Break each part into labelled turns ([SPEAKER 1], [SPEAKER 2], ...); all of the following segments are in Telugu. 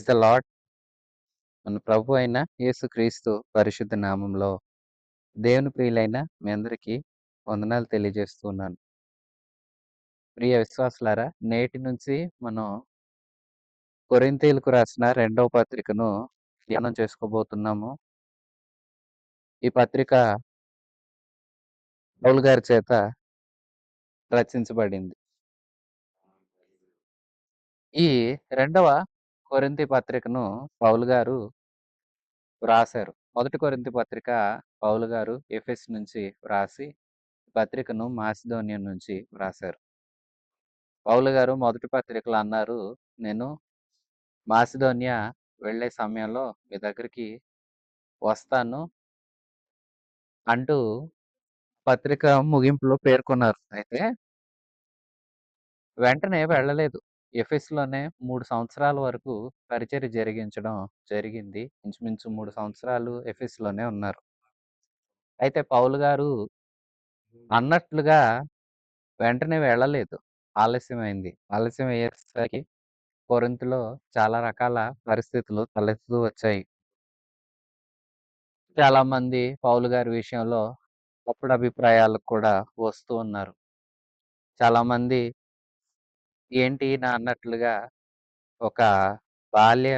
[SPEAKER 1] Praise the lord. మన ప్రభు అయిన యేసుక్రీస్తు పరిశుద్ధ నామంలో దేవుని ప్రియులైన మీ అందరికీ వందనాలు తెలియజేస్తున్నాను. ప్రియ విశ్వాసులారా, నేటి నుంచి మనం కొరింథీయులకు రాసిన రెండవ పత్రికను ధ్యానం చేసుకోబోతున్నాము. ఈ పత్రిక పౌలు గారి చేత రచించబడింది. ఈ రెండవ కొరింథీ పత్రికను పౌలు గారు వ్రాసారు. మొదటి కొరింథీ పత్రిక పౌలు గారు ఎఫెసు నుంచి వ్రాసి పత్రికను మాసిదోనియా నుంచి వ్రాసారు. పౌలు గారు మొదటి పత్రికలో అన్నారు, నేను మాసిదోనియా వెళ్ళే సమయంలో మీ దగ్గరికి వస్తాను అంటూ పత్రిక ముగింపులో పేర్కొన్నారు. అయితే వెంటనే వెళ్ళలేదు. ఎఫెసులోనే 3 సంవత్సరాల వరకు పరిచర్య జరిగించడం జరిగింది. ఇంచుమించు 3 సంవత్సరాలు ఎఫెసులోనే ఉన్నారు. అయితే పౌలు గారు అన్నట్లుగా వెంటనే వెళ్ళలేదు. ఆలస్యమైంది. ఆలస్యం అయ్యేసరికి కొరింథులో చాలా రకాల పరిస్థితులు తలెత్తుతూ వచ్చాయి. చాలామంది పౌలు గారి విషయంలో తప్పుడు అభిప్రాయాలకు కూడా వస్తూ ఉన్నారు. చాలామంది ఏంటి ఈయన అన్నట్లుగా ఒక బాల్య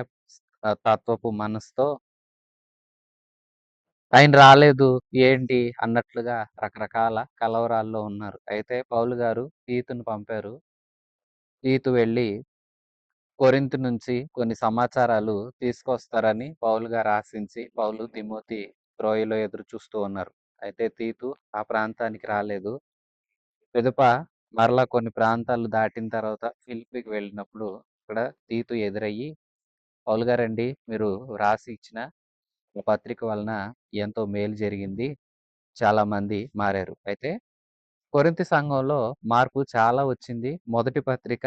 [SPEAKER 1] తత్వపు మనసుతో ఆయన రాలేదు ఏంటి అన్నట్లుగా రకరకాల కలవరాల్లో ఉన్నారు. అయితే పౌలు గారు తీతును పంపారు. తీతు వెళ్ళి కొరింథు నుంచి కొన్ని సమాచారాలు తీసుకొస్తారని పౌలు గారు ఆశించి పౌలు, తిమోతి త్రోయలో ఎదురు చూస్తూ ఉన్నారు. అయితే తీతు ఆ ప్రాంతానికి రాలేదు. పిదప మరలా కొన్ని ప్రాంతాలు దాటిన తర్వాత ఫిలిప్పీకి వెళ్ళినప్పుడు అక్కడ తీతు ఎదురయ్యి, పౌలు గారండి మీరు రాసి ఇచ్చిన ఈ పత్రిక వలన ఎంతో మేలు జరిగింది. చాలా మంది మారారు. అయితే కొరింథీ సంఘంలో మార్పు చాలా వచ్చింది. మొదటి పత్రిక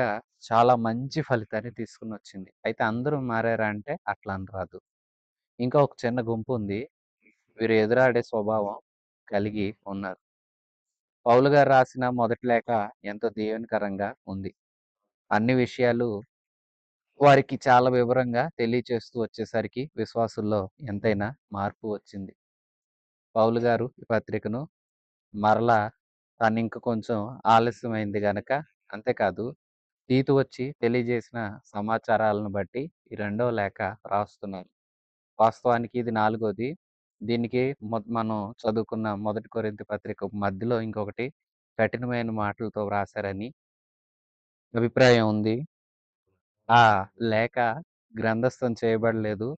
[SPEAKER 1] చాలా మంచి ఫలితాన్ని తీసుకొనొచ్చింది. అయితే అందరూ మారారా అంటే అట్లా అని రాదు. ఇంకా ఒక చిన్న గుంపు ఉంది. వీరు ఎదురాడే స్వభావం కలిగి ఉన్నారు. పౌలు గారు రాసిన మొదటి లేఖ ఎంతో దీవెనకరంగా ఉంది. అన్ని విషయాలు వారికి చాలా వివరంగా తెలియచేస్తూ వచ్చేసరికి విశ్వాసుల్లో ఎంతైనా మార్పు వచ్చింది. పౌలు గారు ఈ పత్రికను మరలా తనింక కొంచెం ఆలస్యమైంది గనక అంతేకాదు తీతు వచ్చి తెలియజేసిన సమాచారాలను బట్టి ఈ రెండవ లేఖ రాస్తున్నారు. వాస్తవానికి ఇది నాలుగోది. దీనికి మనం చదువుకున్న మొదటి కొరింథీ పత్రిక మధ్యలో ఇంకొకటి కఠినమైన మాటలతో వ్రాసారని అభిప్రాయం ఉంది. ఆ లేఖ గ్రంథస్థం చేయబడలేదు.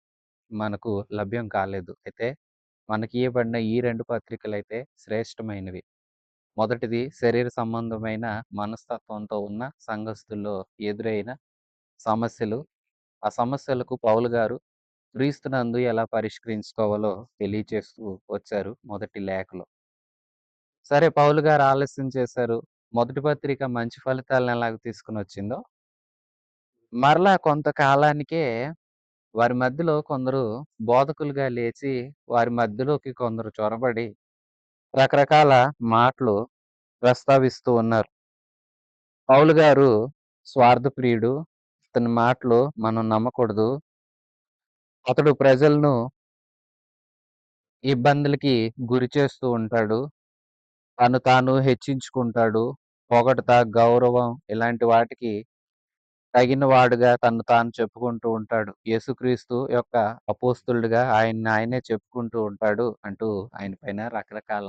[SPEAKER 1] మనకు లభ్యం కాలేదు. అయితే మనకి ఇయ్యబడిన ఈ 2 పత్రికలైతే శ్రేష్టమైనవి. మొదటిది శరీర సంబంధమైన మనస్తత్వంతో ఉన్న సంఘస్థుల్లో ఎదురైన సమస్యలు. ఆ సమస్యలకు పౌలు గారు క్రీస్తునందు ఎలా పరిష్కరించుకోవాలో తెలియచేస్తూ వచ్చారు మొదటి లేఖలో. సరే పౌలు గారు ఆలస్యం చేశారు. మొదటి పత్రిక మంచి ఫలితాలను ఎలాగ తీసుకొనొచ్చిందో, మరలా కొంతకాలానికే వారి మధ్యలో కొందరు బోధకులుగా లేచి, వారి మధ్యలోకి కొందరు చొరబడి రకరకాల మాటలు ప్రస్తావిస్తూ ఉన్నారు. పౌలు గారు స్వార్థప్రియుడు. అతని మాటలు మనం నమ్మకూడదు. అతడు ప్రజలను ఇబ్బందులకి గురి చేస్తూ ఉంటాడు. తను తాను హెచ్చించుకుంటాడు. పొగడ్త, గౌరవం ఇలాంటి వాటికి తగిన వాడుగా తను తాను చెప్పుకుంటూ ఉంటాడు. యేసుక్రీస్తు యొక్క అపోస్తలుడిగా ఆయన్ని ఆయనే చెప్పుకుంటూ ఉంటాడు అంటూ ఆయన పైన రకరకాల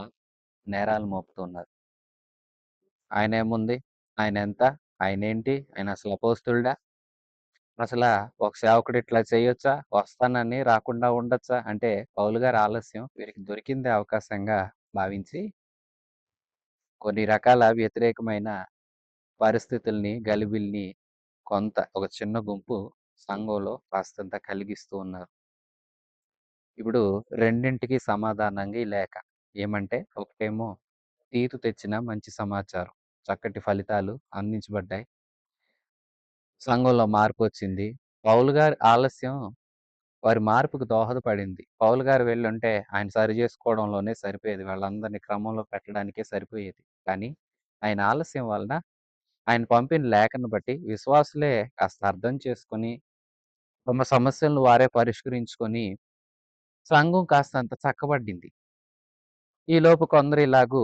[SPEAKER 1] నేరాలు మోపుతున్నారు. ఆయనేముంది? ఆయనెంత? ఆయనేంటి? ఆయన అసలు అపోస్తలుడా? అసలా ఒక సేవకుడు ఇట్లా చేయొచ్చా? వస్తానని రాకుండా ఉండొచ్చా? అంటే పౌలు గారి ఆలస్యం వీరికి దొరికిందే అవకాశంగా భావించి కొన్ని రకాల వ్యతిరేకమైన పరిస్థితుల్ని, గలిబిలిని ఒక చిన్న గుంపు సంఘంలో కాస్తంత కలిగిస్తూ ఉన్నారు. ఇప్పుడు రెండింటికి సమాధానంగా ఈ లేఖ. ఏమంటే ఒకటేమో తీతు తెచ్చిన మంచి సమాచారం. చక్కటి ఫలితాలు అందించబడ్డాయి. సంఘంలో మార్పొచ్చింది. పౌలు గారి ఆలస్యం వారి మార్పుకు దోహదపడింది. పౌలు గారు వెళ్ళుంటే ఆయన సరిజేసుకోవడంలోనే సరిపోయేది. వాళ్ళందరిని క్రమంలో పెట్టడానికే సరిపోయేది. కానీ ఆయన ఆలస్యం వలన ఆయన పంపిన లేఖను బట్టి విశ్వాసులే కాస్త అర్థం చేసుకొని తమ సమస్యలను వారే పరిష్కరించుకొని సంఘం కాస్తంత చక్కబడింది. ఈలోపు కొందరు ఇలాగూ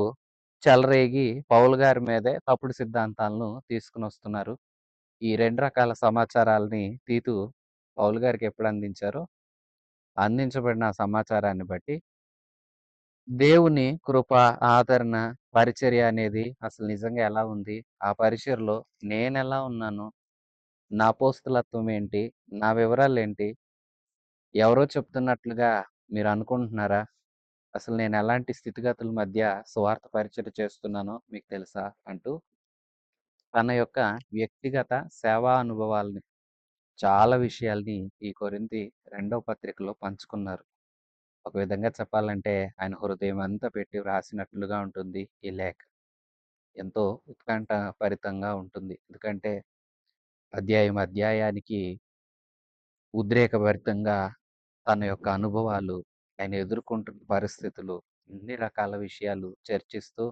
[SPEAKER 1] చెలరేగి పౌలు గారి మీదే తప్పుడు సిద్ధాంతాలను తీసుకొనొస్తున్నారు. ఈ 2 రకాల సమాచారాల్ని తీతు పౌలు గారికి ఎప్పుడు అందించారో, అందించబడిన ఆ సమాచారాన్ని బట్టి దేవుని కృప, ఆదరణ, పరిచర్య అనేది అసలు నిజంగా ఎలా ఉంది? ఆ పరిచర్యలో నేనెలా ఉన్నాను? నా అపోస్తలత్వం ఏంటి? నా వివరాలేంటి? ఎవరో చెప్తున్నట్లుగా మీరనుకుంటున్నారా? అసలు నేనెలాంటి స్థితిగతుల మధ్య సువార్త పరిచర్య చేస్తున్నానో మీకు తెలుసా? అంటూ తన యొక్క వ్యక్తిగత సేవా అనుభవాల్ని, చాలా విషయాల్ని ఈ కొరింథీ రెండో పత్రికలో పంచుకున్నారు. ఒక విధంగా చెప్పాలంటే ఆయన హృదయమంతా పెట్టి వ్రాసినట్లుగా ఉంటుంది ఈ లేఖ. ఎంతో ఉత్కంఠభరితంగా ఉంటుంది. ఎందుకంటే అధ్యాయానికి ఉద్రేకభరితంగా తన యొక్క అనుభవాలు, ఆయన ఎదుర్కొంటున్న పరిస్థితులు, అన్ని రకాల విషయాలు చర్చిస్తూ,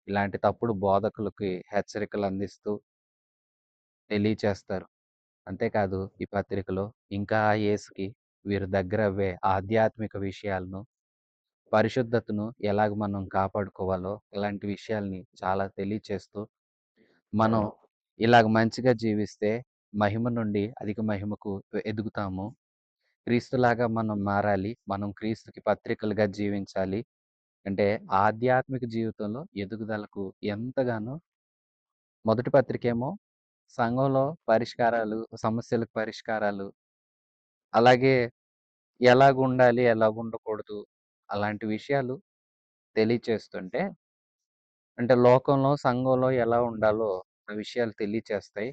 [SPEAKER 1] ఇలాంటి తప్పుడు బోధకులకి హెచ్చరికలు అందిస్తూ తెలియచేస్తారు. అంతేకాదు ఈ పత్రికలో ఇంకా యేసుకి వీరు దగ్గరవ్వే ఆధ్యాత్మిక విషయాలను, పరిశుద్ధతను ఎలాగ మనం కాపాడుకోవాలో ఇలాంటి విషయాల్ని చాలా తెలియచేస్తూ, మనం ఇలాగ మంచిగా జీవిస్తే మహిమ నుండి అధిక మహిమకు ఎదుగుతాము. క్రీస్తులాగా మనం మారాలి. మనం క్రీస్తుకి పత్రికలుగా జీవించాలి. అంటే ఆధ్యాత్మిక జీవితంలో ఎదుగుదలకు ఎంతగానో మొదటి పత్రికేమో సంఘంలో పరిష్కారాలు, సమస్యలకు పరిష్కారాలు, అలాగే ఎలాగుండాలి, ఎలాగుండకూడదు అలాంటి విషయాలు తెలియచేస్తుంటే, అంటే లోకంలో, సంఘంలో ఎలా ఉండాలో ఆ విషయాలు తెలియచేస్తాయి.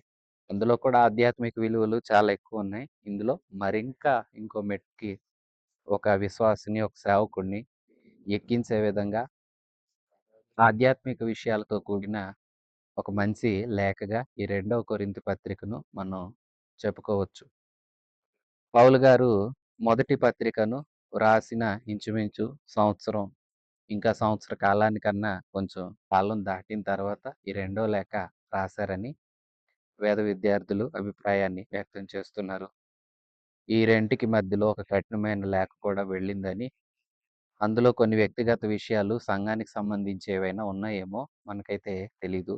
[SPEAKER 1] అందులో కూడా ఆధ్యాత్మిక విలువలు చాలా ఎక్కువున్నాయి. ఇందులో మరింకా ఇంకో మెట్టుకి ఒక విశ్వాసిని, ఒక సేవకుడిని ఎక్కించే విధంగా ఆధ్యాత్మిక విషయాలతో కూడిన ఒక మంచి లేఖగా ఈ రెండవ కొరింథీ పత్రికను మనం చెప్పుకోవచ్చు. పౌలు గారు మొదటి పత్రికను వ్రాసిన ఇంచుమించు సంవత్సరం, ఇంకా సంవత్సర కాలానికన్నా కొంచెం కాలం దాటిన తర్వాత ఈ రెండో లేఖ రాశారని వేద విద్యార్థులు అభిప్రాయాన్ని వ్యక్తం చేస్తున్నారు. ఈ రెంటికి మధ్యలో ఒక కఠినమైన లేఖ కూడా వెళ్ళిందని, అందులో కొన్ని వ్యక్తిగత విషయాలు సంఘానికి సంబంధించి ఏవైనా ఉన్నాయేమో మనకైతే తెలీదు.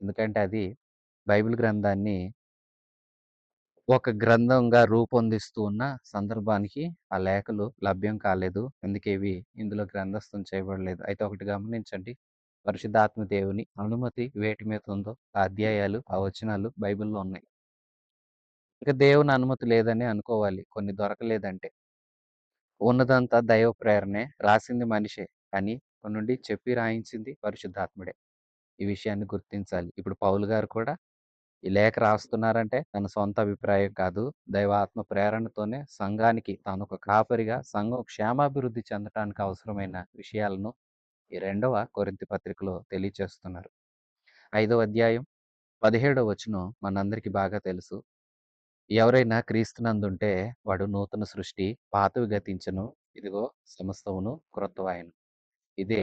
[SPEAKER 1] ఎందుకంటే అది బైబిల్ గ్రంథాన్ని ఒక గ్రంథంగా రూపొందిస్తూ ఉన్న సందర్భానికి ఆ లేఖలు లభ్యం కాలేదు. అందుకే ఇవి ఇందులో గ్రంథస్థం చేయబడలేదు. అయితే ఒకటి గమనించండి. పరిశుద్ధాత్మ దేవుని అనుమతి వేటి మీద ఉందో ఆ అధ్యాయాలు, ఆ వచనాలు బైబిల్‌లో ఉన్నాయి. ఇక దేవుని అనుమతి లేదనే అనుకోవాలి కొన్ని దొరకలేదంటే. ఉన్నదంతా దైవ ప్రేరణే. రాసింది మనిషే. కానీ నుండి చెప్పి రాయించింది పరిశుద్ధాత్ముడే. ఈ విషయాన్ని గుర్తించాలి. ఇప్పుడు పౌలు గారు కూడా ఈ లేఖ రాస్తున్నారంటే తన సొంత అభిప్రాయం కాదు. దైవాత్మ ప్రేరణతోనే సంఘానికి తానొక కాపరిగా సంఘం క్షేమాభివృద్ధి చెందటానికి అవసరమైన విషయాలను ఈ రెండవ కొరింథీ పత్రికలో తెలియచేస్తున్నారు. 5వ అధ్యాయం 17వ వచనం మనందరికీ బాగా తెలుసు. ఎవరైనా క్రీస్తునందుంటే వాడు నూతన సృష్టి, పాతవి గతించెను, ఇదిగో సమస్తమును క్రొత్తవాయెను. ఇదే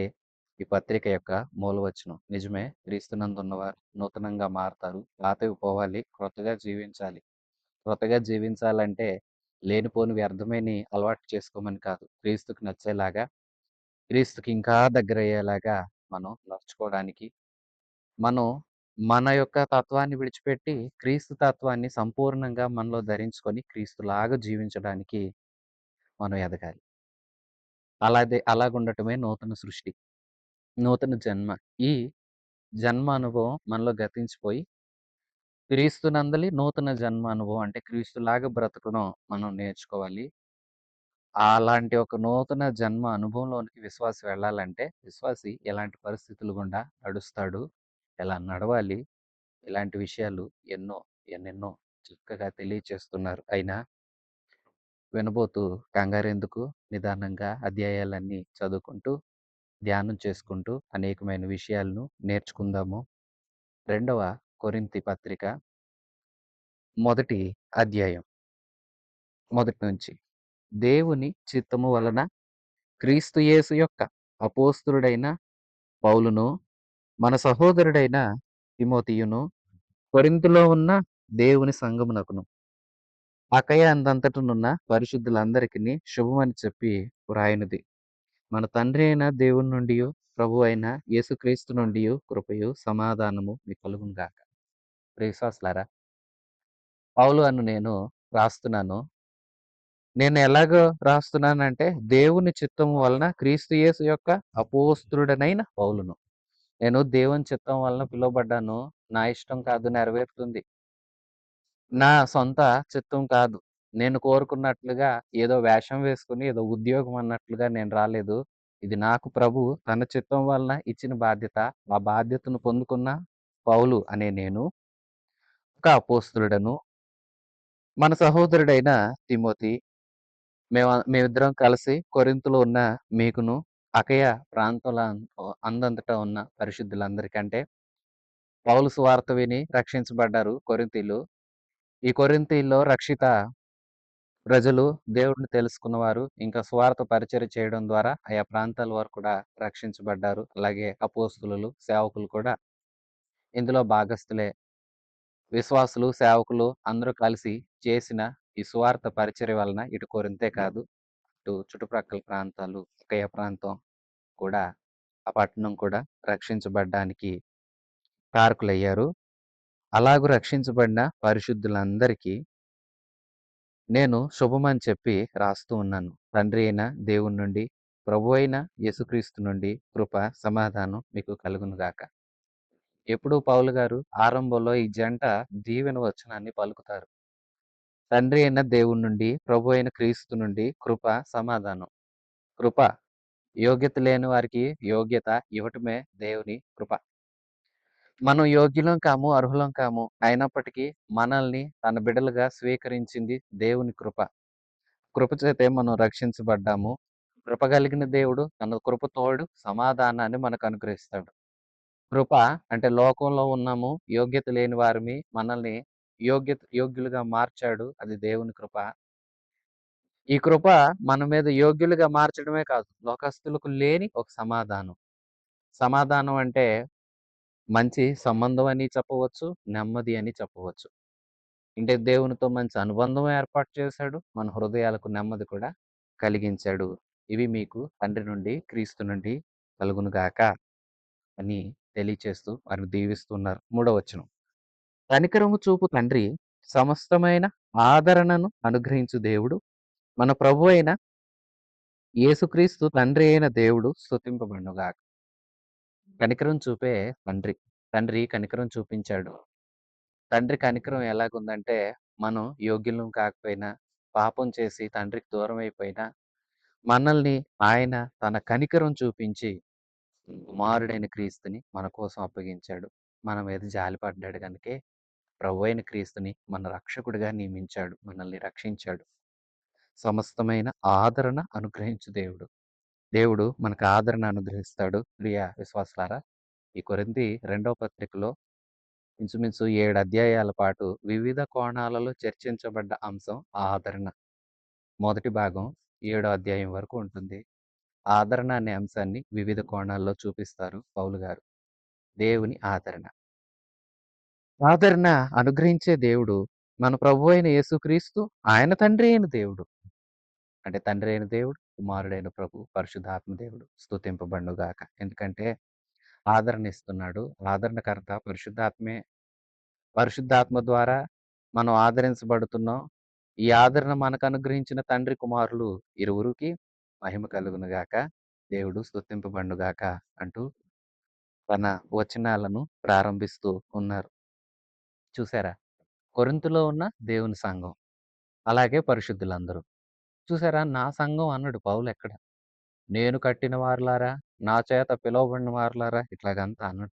[SPEAKER 1] ఈ పత్రిక యొక్క మూలవచనం. నిజమే, క్రీస్తునందున్నవారు నూతనంగా మారతారు. పాతవి పోవాలి, క్రొత్తగా జీవించాలి. క్రొత్తగా జీవించాలంటే లేనిపోని వ్యర్థమైనయి అలవాటు చేసుకోమని కాదు. క్రీస్తుకు నచ్చేలాగా, క్రీస్తుకి ఇంకా దగ్గరయ్యేలాగా మనం నడుచుకోవడానికి, మనం మన యొక్క తత్వాన్ని విడిచిపెట్టి క్రీస్తు తత్వాన్ని సంపూర్ణంగా మనలో ధరించుకొని క్రీస్తులాగా జీవించడానికి మనం ఎదగాలి. అలాగుండటమే నూతన సృష్టి, నూతన జన్మ. ఈ జన్మ అనుభవం మనలో గతించిపోయి క్రీస్తునందలి నూతన జన్మ అనుభవం అంటే క్రీస్తులాగా బ్రతకడం మనం నేర్చుకోవాలి. అలాంటి ఒక నూతన జన్మ అనుభవంలోనికి విశ్వాసి వెళ్ళాలంటే, విశ్వాసి ఎలాంటి పరిస్థితులు గుండా నడుస్తాడు, ఎలా నడవాలి, ఇలాంటి విషయాలు ఎన్నో, ఎన్నెన్నో చక్కగా తెలియచేస్తున్నారు. అయినా వినబోతూ కంగారెందుకు, నిదానంగా అధ్యాయాలన్నీ చదువుకుంటూ, ధ్యానం చేసుకుంటూ అనేకమైన విషయాలను నేర్చుకుందాము. రెండవ కొరింథీ పత్రిక మొదటి అధ్యాయం మొదటి నుంచి. దేవుని చిత్తము వలన క్రీస్తు యేసు యొక్క అపోస్తలుడైన పౌలును, మన సహోదరుడైన తిమోతియును, కొరింథులో ఉన్న దేవుని సంఘమునకును అకయ అందంతటనున్న పరిశుద్ధులందరికిని శుభమని చెప్పి వ్రాయినది. మన తండ్రి అయిన దేవుని నుండియు, ప్రభువైన యేసుక్రీస్తు నుండియు కృపయు, సమాధానము మీకు కలుగును గాక. ప్రియ విశ్వాసులారా, పౌలు అను నేను రాస్తున్నాను. నేను ఎలాగో రాస్తున్నానంటే, దేవుని చిత్తము వలన క్రీస్తు యేసు యొక్క అపోస్తలుడనైన పౌలును. నేను దేవుని చిత్తం వలన పిలువబడ్డాను. నా ఇష్టం కాదు నెరవేరుతుంది. నా సొంత చిత్తం కాదు. నేను కోరుకున్నట్లుగా ఏదో వేషం వేసుకొని, ఏదో ఉద్యోగం అన్నట్లుగా నేను రాలేదు. ఇది నాకు ప్రభువు తన చిత్తం వలన ఇచ్చిన బాధ్యత. ఆ బాధ్యతను పొందుకున్న పౌలు అనే నేను ఒక అపోస్తలుడను. మన సహోదరుడైన తిమోతి మేమిద్దరం కలిసి కొరింథులో ఉన్న మీకును, అకయ ప్రాంతంలో అందంతటా ఉన్న పరిశుద్ధులందరికంటే పౌలు సువార్త విని రక్షించబడ్డారు కొరింథీలు. ఈ కొరింథీల్లో రక్షిత ప్రజలు దేవుడిని తెలుసుకున్నవారు. ఇంకా సువార్త పరిచర్య చేయడం ద్వారా ఆయా ప్రాంతాల వారు కూడా రక్షించబడ్డారు. అలాగే అపోస్తలులు, సేవకులు కూడా ఇందులో భాగస్థులే. విశ్వాసులు, సేవకులు అందరూ కలిసి చేసిన ఈ సువార్త పరిచర్య వలన ఇటు కొరింథే కాదు, ఇటు చుట్టుప్రక్కల ప్రాంతాలు, అకయ ప్రాంతం కూడా, ఆ పట్టణం కూడా రక్షించబడ్డానికి కారకులయ్యారు. అలాగు రక్షించబడిన పరిశుద్ధులందరికీ నేను శుభమని చెప్పి రాస్తూ ఉన్నాను. తండ్రి అయిన దేవుని నుండి, ప్రభువైన యేసుక్రీస్తు నుండి కృప, సమాధానం మీకు కలుగును గాక. ఎప్పుడూ పౌలు గారు ఆరంభంలో ఈ జంట దీవెన వచనాన్ని పలుకుతారు. తండ్రి అయిన దేవుని నుండి, ప్రభువైన క్రీస్తు నుండి కృప, సమాధానం. కృప, యోగ్యత లేని వారికి యోగ్యత ఇవ్వటమే దేవుని కృప. మనం యోగ్యులం కాము, అర్హులం కాము. అయినప్పటికీ మనల్ని తన బిడ్డలుగా స్వీకరించింది దేవుని కృప. కృప చేతే మనం రక్షించబడ్డాము. కృప కలిగిన దేవుడు తన కృప తోడు సమాధానాన్ని మనకు అనుగ్రహిస్తాడు. కృప అంటే లోకంలో ఉన్నాము, యోగ్యత లేని వారిమి, మనల్ని యోగ్యులుగా మార్చాడు. అది దేవుని కృప. ఈ కృప మన మీద యోగ్యులుగా మార్చడమే కాదు, లోకస్తులకు లేని ఒక సమాధానం. సమాధానం అంటే మంచి సంబంధం అని చెప్పవచ్చు, నెమ్మది అని చెప్పవచ్చు. అంటే దేవునితో మంచి అనుబంధం ఏర్పాటు చేశాడు. మన హృదయాలకు నెమ్మది కూడా కలిగించాడు. ఇవి మీకు తండ్రి నుండి, క్రీస్తు నుండి కలుగును గాక అని తెలియచేస్తూ వారిని దీవిస్తున్నారు. 3వ వచనం. కనికరము చూపు తండ్రి, సమస్తమైన ఆదరణను అనుగ్రహించు దేవుడు, మన ప్రభు అయిన యేసుక్రీస్తు తండ్రి అయిన దేవుడు స్తుతింపబడును గాక. కనికరం చూపే తండ్రి. తండ్రి కనికరం చూపించాడు. తండ్రి కనికరం ఎలాగుందంటే, మనం యోగ్యులం కాకపోయినా, పాపం చేసి తండ్రికి దూరమైపోయినా, మనల్ని ఆయన తన కనికరం చూపించి, కుమారుడైన క్రీస్తుని మన కోసం అప్పగించాడు. మన మీద జాలిపడ్డాడు గనుకే, ప్రభువైన క్రీస్తుని మన రక్షకుడిగా నియమించాడు. మనల్ని రక్షించాడు. సమస్తమైన ఆదరణ అనుగ్రహించు దేవుడు. దేవుడు మనకు ఆదరణ అనుగ్రహిస్తాడు. ప్రియ విశ్వాసులారా, ఈ కొరింథీ 2వ పత్రికలో ఇంచుమించు 7 అధ్యాయాల పాటు వివిధ కోణాలలో చర్చించబడ్డ అంశం ఆదరణ. మొదటి భాగం 7వ అధ్యాయం వరకు ఉంటుంది. ఆదరణ అనే అంశాన్ని వివిధ కోణాల్లో చూపిస్తారు పౌలు గారు. దేవుని ఆదరణ. ఆదరణ అనుగ్రహించే దేవుడు మన ప్రభువైన యేసుక్రీస్తు, ఆయన తండ్రి అయిన దేవుడు. అంటే తండ్రి అయిన దేవుడు, కుమారుడైన ప్రభు, పరిశుద్ధాత్మ దేవుడు స్తుతింపబడును గాక. ఎందుకంటే ఆదరణ ఇస్తున్నాడు. ఆదరణకర్త పరిశుద్ధాత్మే. పరిశుద్ధాత్మ ద్వారా మనం ఆదరించబడుతున్నాం. ఈ ఆదరణ మనకు అనుగ్రహించిన తండ్రి కుమారులు ఇరువురికి మహిమ కలుగును గాక. దేవుడు స్తుతింపబడును గాక అంటూ తన వచనాలను ప్రారంభిస్తూ ఉన్నారు. చూసారా? కొరింథులో ఉన్న దేవుని సంఘం. అలాగే పరిశుద్ధులందరూ. చూసారా? నా సంఘం అన్నాడు పౌలెక్కడ. నేను కట్టిన వారలారా, నా చేత పిలువబడిన వారలారా ఇట్లాగంతా అన్నాడు.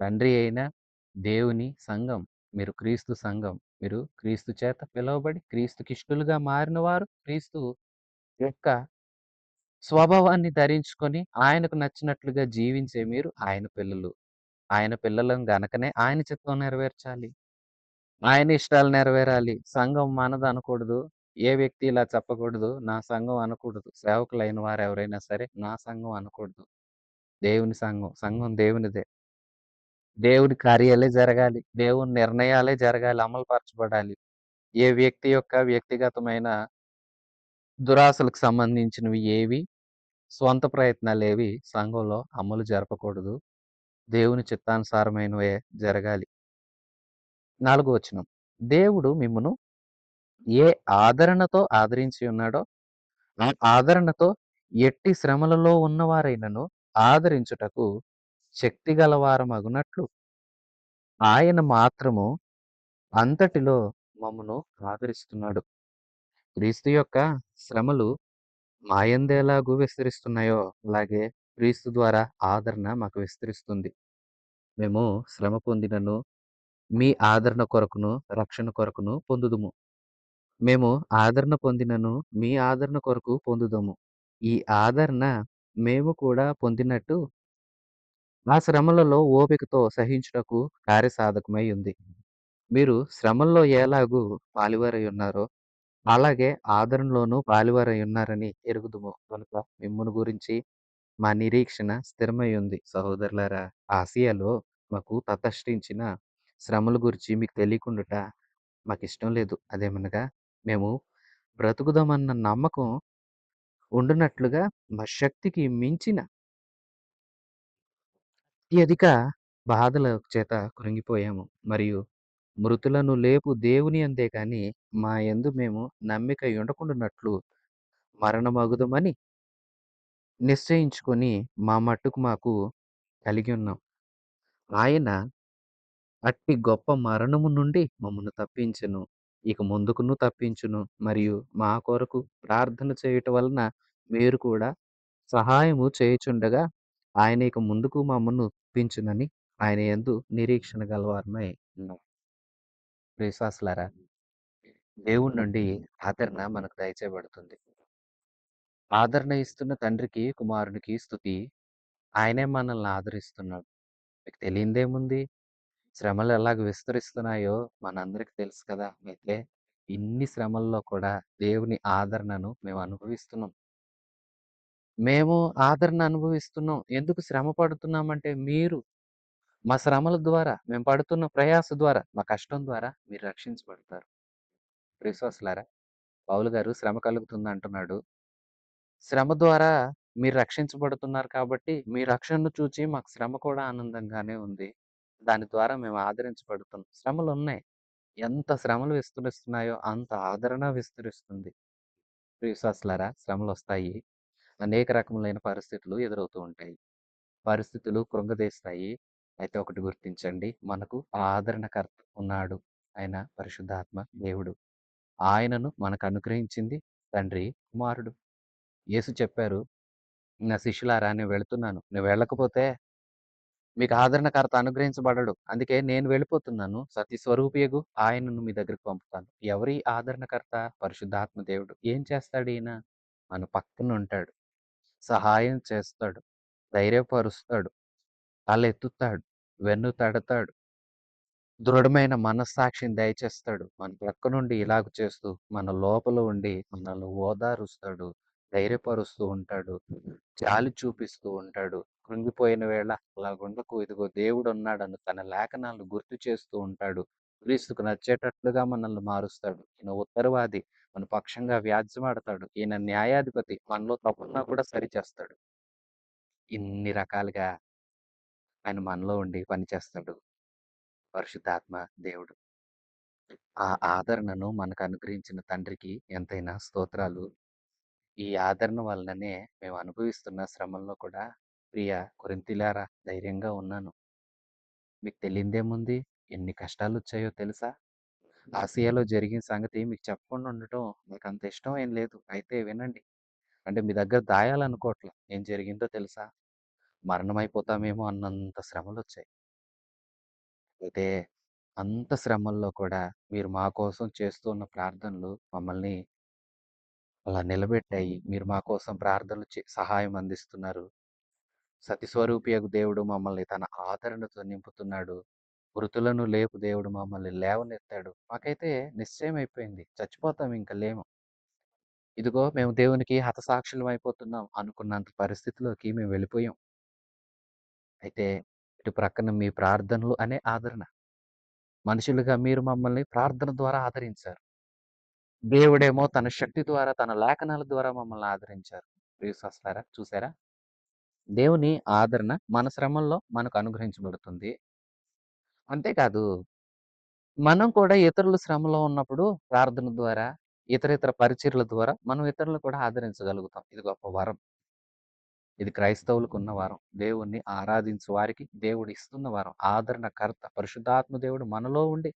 [SPEAKER 1] తండ్రి అయిన దేవుని సంఘం. మీరు క్రీస్తు సంఘం. మీరు క్రీస్తు చేత పిలువబడి, క్రీస్తుకిష్టులుగా మారిన వారు, క్రీస్తు యొక్క స్వభావాన్ని ధరించుకొని, ఆయనకు నచ్చినట్లుగా జీవించే మీరు ఆయన పిల్లలు. ఆయన పిల్లలం గనకనే ఆయన చిత్తం నెరవేర్చాలి. ఆయన ఇష్టాలు నెరవేరాలి. సంఘం మనదనకూడదు. ఏ వ్యక్తి ఇలా చెప్పకూడదు. నా సంఘం అనకూడదు. సేవకులైన వారెవరైనా సరే, నా సంఘం అనకూడదు. దేవుని సంఘం. సంఘం దేవునిదే. దేవుడి కార్యాలే జరగాలి. దేవుని నిర్ణయాలే జరగాలి. అమలుపరచబడాలి. ఏ వ్యక్తి యొక్క వ్యక్తిగతమైన దురాశలకు సంబంధించినవి ఏవి, స్వంత ప్రయత్నాలేవి సంఘంలో అమలు జరపకూడదు. దేవుని చిత్తానుసారమైనవే జరగాలి. 4 వచనం. దేవుడు మిమ్మును ఏ ఆదరణతో ఆదరించి ఉన్నాడో, ఆ ఆదరణతో ఎట్టి శ్రమలలో ఉన్నవారైనను ఆదరించుటకు శక్తిగలవారమగునట్లు ఆయన మాత్రము అంతటిలో మమ్మును ఆదరిస్తున్నాడు. క్రీస్తు యొక్క శ్రమలు మాయందెలాగూ విస్తరిస్తున్నాయో, అలాగే క్రీస్తు ద్వారా ఆదరణ మాకు విస్తరిస్తుంది. మేము శ్రమ పొందినను మీ ఆదరణ కొరకును, రక్షణ కొరకును పొందుదుము. మేము ఆదరణ పొందినను మీ ఆదరణ కొరకు పొందుదుము. ఈ ఆదరణ మేము కూడా పొందినట్టు ఆ శ్రమలలో ఓపికతో సహించుటకు కార్యసాధకమై ఉంది. మీరు శ్రమల్లో ఎలాగూ పాలువారై ఉన్నారో, అలాగే ఆదరణలోనూ పాలువారై ఉన్నారని ఎరుగుదుము కనుక మిమ్మును గురించి మా నిరీక్షణ స్థిరమై ఉంది. సహోదరులారా, ఆసియాలో మాకు తటస్థించిన శ్రమల గురించి మీకు తెలియకుండుట మాకిష్టం లేదు. అదేమనగా మేము బ్రతుకుదామన్న నమ్మకం ఉండునట్లుగా మా శక్తికి మించిన అత్యధిక బాధల చేత కృంగిపోయాము. మరియు మృతులను లేపు దేవుని అందే కాని మా యందు మేము నమ్మిక ఉండకుండానట్లు మరణమగుదుమని నిశ్చయించుకొని మా మట్టుకు మాకు కలిగి ఉన్నాం. ఆయన అట్టి గొప్ప మరణము నుండి మమ్మను తప్పించెను. ఇక ముందుకును తప్పించును. మరియు మా కొరకు ప్రార్థన చేయుట వలన మీరు కూడా సహాయము చేయుచుండగా ఆయన ఇక ముందుకు మమ్మను తప్పించునని ఆయన యందు నిరీక్షణ గలవారమై ఉన్నాం. విశ్వాసులారా, దేవుడి నుండి ఆదరణ మనకు దయచేయబడుతుంది. ఆదరణ ఇస్తున్న తండ్రికి, కుమారునికి స్తుతి. ఆయనే మనల్ని ఆదరిస్తున్నాడు. మీకు తెలియనిదేముంది? శ్రమలు ఎలాగ విస్తరిస్తున్నాయో మనందరికి తెలుసు కదా! అయితే ఇన్ని శ్రమల్లో కూడా దేవుని ఆదరణను మేము అనుభవిస్తున్నాం. మేము ఆదరణ అనుభవిస్తున్నాం. ఎందుకు శ్రమ పడుతున్నామంటే మీరు మా శ్రమల ద్వారా, మేము పడుతున్న ప్రయాస ద్వారా, మా కష్టం ద్వారా మీరు రక్షించబడతారు. విశ్వాసులారా, పౌలు గారు శ్రమ కలుగుతుందంటున్నాడు. శ్రమ ద్వారా మీరు రక్షించబడుతున్నారు కాబట్టి, మీ రక్షణను చూచి మాకు శ్రమ కూడా ఆనందంగానే ఉంది. దాని ద్వారా మేము ఆదరించబడుతున్నాం. శ్రమలున్నాయి. ఎంత శ్రమలు విస్తరిస్తున్నాయో అంత ఆదరణ విస్తరిస్తుంది. విశ్వాసులారా, శ్రమలొస్తాయి. అనేక రకములైన పరిస్థితులు ఎదురవుతూ ఉంటాయి. పరిస్థితులు కృంగదీస్తాయి. అయితే ఒకటి గుర్తించండి. మనకు ఆ ఆదరణకర్త ఉన్నాడు. ఆయన పరిశుద్ధాత్మ దేవుడు. ఆయనను మనకు అనుగ్రహించింది తండ్రి, కుమారుడు. యేసు చెప్పారు, "నా శిష్యులారా నేను వెళుతున్నాను. నేను వెళ్ళకపోతే మీకు ఆదరణకర్త అనుగ్రహించబడడు. అందుకే నేను వెళ్ళిపోతున్నాను. సత్య స్వరూపియగు ఆయనను మీ దగ్గరికి పంపుతాను." ఎవరి ఆదరణకర్త? పరిశుద్ధాత్మ దేవుడు. ఏం చేస్తాడు ఈయన? మన పక్కన ఉంటాడు. సహాయం చేస్తాడు. ధైర్యపరుస్తాడు. తలెత్తుతాడు. వెన్ను తడతాడు. దృఢమైన మనస్సాక్షిని దయచేస్తాడు. మన ప్రక్క నుండి ఇలాగ చేస్తూ, మన లోపల ఉండి మనల్ని ఓదారుస్తాడు. ధైర్యపరుస్తూ ఉంటాడు. జాలి చూపిస్తూ ఉంటాడు. కృంగిపోయిన వేళ అలాగుండకు, ఇదిగో దేవుడున్నాడని తన లేఖనాలను గుర్తు చేస్తూ ఉంటాడు. క్రీస్తుకు నచ్చేటట్లుగా మనల్ని మారుస్తాడు. ఈయన ఉత్తరవాది. మన పక్షంగా వ్యాజ్యెమాడతాడు. ఈయన న్యాయాధిపతి. మనలో తప్పున్నా కూడా సరిచేస్తాడు. ఇన్ని రకాలుగా ఆయన మనలో ఉండి పనిచేస్తాడు. పరిశుద్ధాత్మ దేవుడు. ఆ ఆదరణను మనకు అనుగ్రహించిన తండ్రికి ఎంతైనా స్తోత్రాలు. ఈ ఆదరణ వలననే మేము అనుభవిస్తున్న శ్రమల్లో కూడా ప్రియ కొరింథీయులారా ధైర్యంగా ఉన్నాను. మీకు తెలియనిదేముంది? ఎన్ని కష్టాలొచ్చాయో తెలుసా? ఆసియాలో జరిగిన సంగతి మీకు చెప్పకుండా ఉండటం నాకంత ఇష్టం ఏం లేదు. అయితే వినండి. అంటే మీ దగ్గర దాయాలనుకోవట్ల. ఏం జరిగిందో తెలుసా? మరణమైపోతామేమో అన్నంత శ్రమలొచ్చాయి. అయితే అంత శ్రమల్లో కూడా మీరు మా కోసం చేస్తున్న ప్రార్థనలు మమ్మల్ని అలా నిలబెట్టాయి. మీరు మా కోసం ప్రార్థనలు సహాయం అందిస్తున్నారు. సతిస్వరూపియగు దేవుడు మమ్మల్ని తన ఆదరణతో నింపుతున్నాడు. మృతులను లేపు దేవుడు మమ్మల్ని లేవనెత్తాడు. మాకైతే నిశ్చయమైపోయింది. చచ్చిపోతాం ఇంక లేము. ఇదిగో మేము దేవునికి హతసాక్షులమైపోతున్నాం అనుకున్నంత పరిస్థితిలోకి మేము వెళ్ళిపోయాం. అయితే ఇటు ప్రక్కన మీ ప్రార్థనలు అనే ఆదరణ. మనుషులుగా మీరు మమ్మల్ని ప్రార్థన ద్వారా ఆదరించారు. దేవుడేమో తన శక్తి ద్వారా, తన లేఖనాల ద్వారా మమ్మల్ని ఆదరించారు. ప్రియశ్వాసులారా చూసారా? దేవుని ఆదరణ మన శ్రమల్లో మనకు అనుగ్రహించబడుతుంది. అంతేకాదు, మనం కూడా ఇతరులు శ్రమలో ఉన్నప్పుడు ప్రార్థన ద్వారా, ఇతరితర పరిచర్యల ద్వారా మనం ఇతరులను కూడా ఆదరించగలుగుతాం. ఇది గొప్ప వరం. ఇది క్రైస్తవులకున్న వరం. దేవుణ్ణి ఆరాధించు వారికి దేవుడు ఇస్తున్న వరం. ఆదరణకర్త పరిశుద్ధాత్మ దేవుడు మనలో ఉండి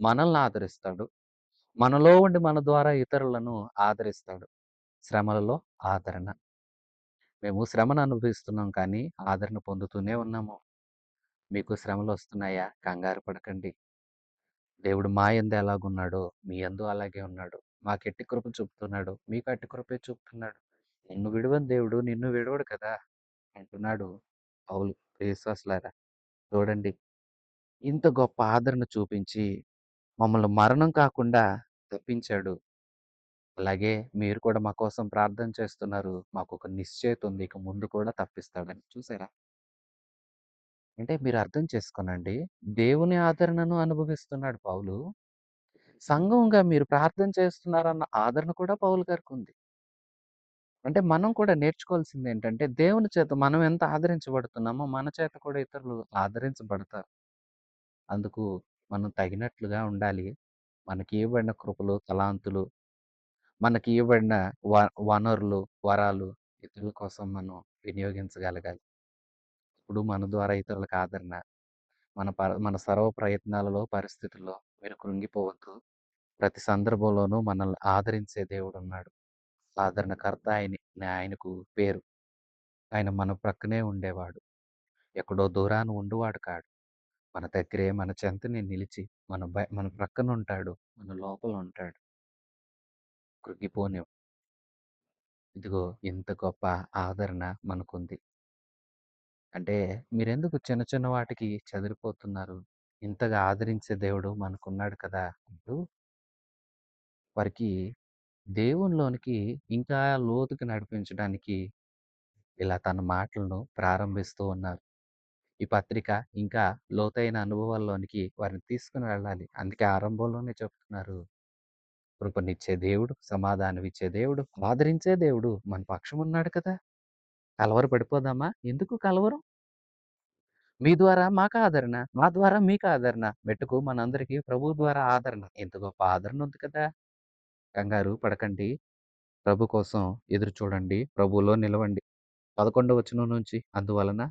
[SPEAKER 1] మనల్ని ఆదరిస్తాడు. మనలో ఉండి మన ద్వారా ఇతరులను ఆదరిస్తాడు. శ్రమలలో ఆదరణ. మేము శ్రమను అనుభవిస్తున్నాం కానీ ఆదరణ పొందుతూనే ఉన్నాము. మీకు శ్రమలొస్తున్నాయా? కంగారు పడకండి. దేవుడు మా యందు ఎలాగున్నాడో మీ యందు అలాగే ఉన్నాడు. మాకెట్టి కృప చూపుతున్నాడు. మీకు అట్టి కృపే చూపుతున్నాడు. నిన్ను విడువని దేవుడు నిన్ను విడవడు కదా! అంటున్నాడు పౌలు. విశ్వాసులారా చూడండి. ఇంత గొప్ప ఆదరణ చూపించి మమ్మల్ని మరణం కాకుండా తప్పించాడు. అలాగే మీరు కూడా మా కోసం ప్రార్థన చేస్తున్నారు. మాకొక నిశ్చయత ఉంది. ఇక ముందు కూడా తప్పిస్తాడని. చూసారా? అంటే మీరు అర్థం చేసుకోనండి. దేవుని ఆదరణను అనుభవిస్తున్నాడు పౌలు. సంఘంగా మీరు ప్రార్థన చేస్తున్నారన్న ఆదరణ కూడా పౌలు గారికుంది. అంటే మనం కూడా నేర్చుకోవాల్సిందేంటంటే, దేవుని చేత మనం ఎంత ఆదరించబడుతున్నామో, మన చేత కూడా ఇతరులు ఆదరించబడతారు. అందుకు మనం తగినట్లుగా ఉండాలి. మనకి ఇవ్వబడిన కృపలు, తలాంతులు, మనకి ఇవ్వబడిన వనరులు, వరాలు ఇతరుల కోసం మనం వినియోగించగలగాలి. ఇప్పుడు మన ద్వారా ఇతరులకు ఆదరణ. మన సర్వ ప్రయత్నాలలో, పరిస్థితుల్లో మీరు కృంగిపోవద్దు. ప్రతి సందర్భంలోనూ మనల్ని ఆదరించే దేవుడున్నాడు. ఆదరణకర్త ఆయనకు పేరు. ఆయన మన ప్రక్కనే ఉండేవాడు. ఎక్కడో దూరాన ఉండువాడు కాడు. మన దగ్గరే మన చెంతనే నిలిచి, మన ప్రక్కనుంటాడు. మన లోపల ఉంటాడు. కృంగిపోనివ్వడు. ఇదిగో ఇంత గొప్ప ఆదరణ మనకుంది. అంటే మీరెందుకు చిన్న చిన్న వాటికి చెదిరిపోతున్నారు? ఇంతగా ఆదరించే దేవుడు మనకున్నాడు కదా! అంటూ వారికి దేవునిలోనికి ఇంకా లోతుకి నడిపించడానికి ఇలా తన మాటలను ప్రారంభిస్తూ ఉన్నారు. ఈ పత్రిక ఇంకా లోతైన అనుభవాల్లోనికి వారిని తీసుకొని వెళ్ళాలి. అందుకే ఆరంభంలోనే చెప్తున్నారు. కృపనిచ్చే దేవుడు, సమాధానమిచ్చే దేవుడు, ఆదరించే దేవుడు మన పక్షమున్నాడు కదా! కలవరపడిపోదామా? ఎందుకు కలవరం? మీ ద్వారా మాకు ఆదరణ, మా ద్వారా మీకు ఆదరణ. మెట్టుకు మనందరికీ ప్రభువు ద్వారా ఆదరణ. ఎంత గొప్ప ఆదరణ ఉంది కదా! కంగారు పడకండి. ప్రభు కోసం ఎదురు చూడండి. ప్రభువులో నిలవండి. 11వ వచనం నుంచి అందువలన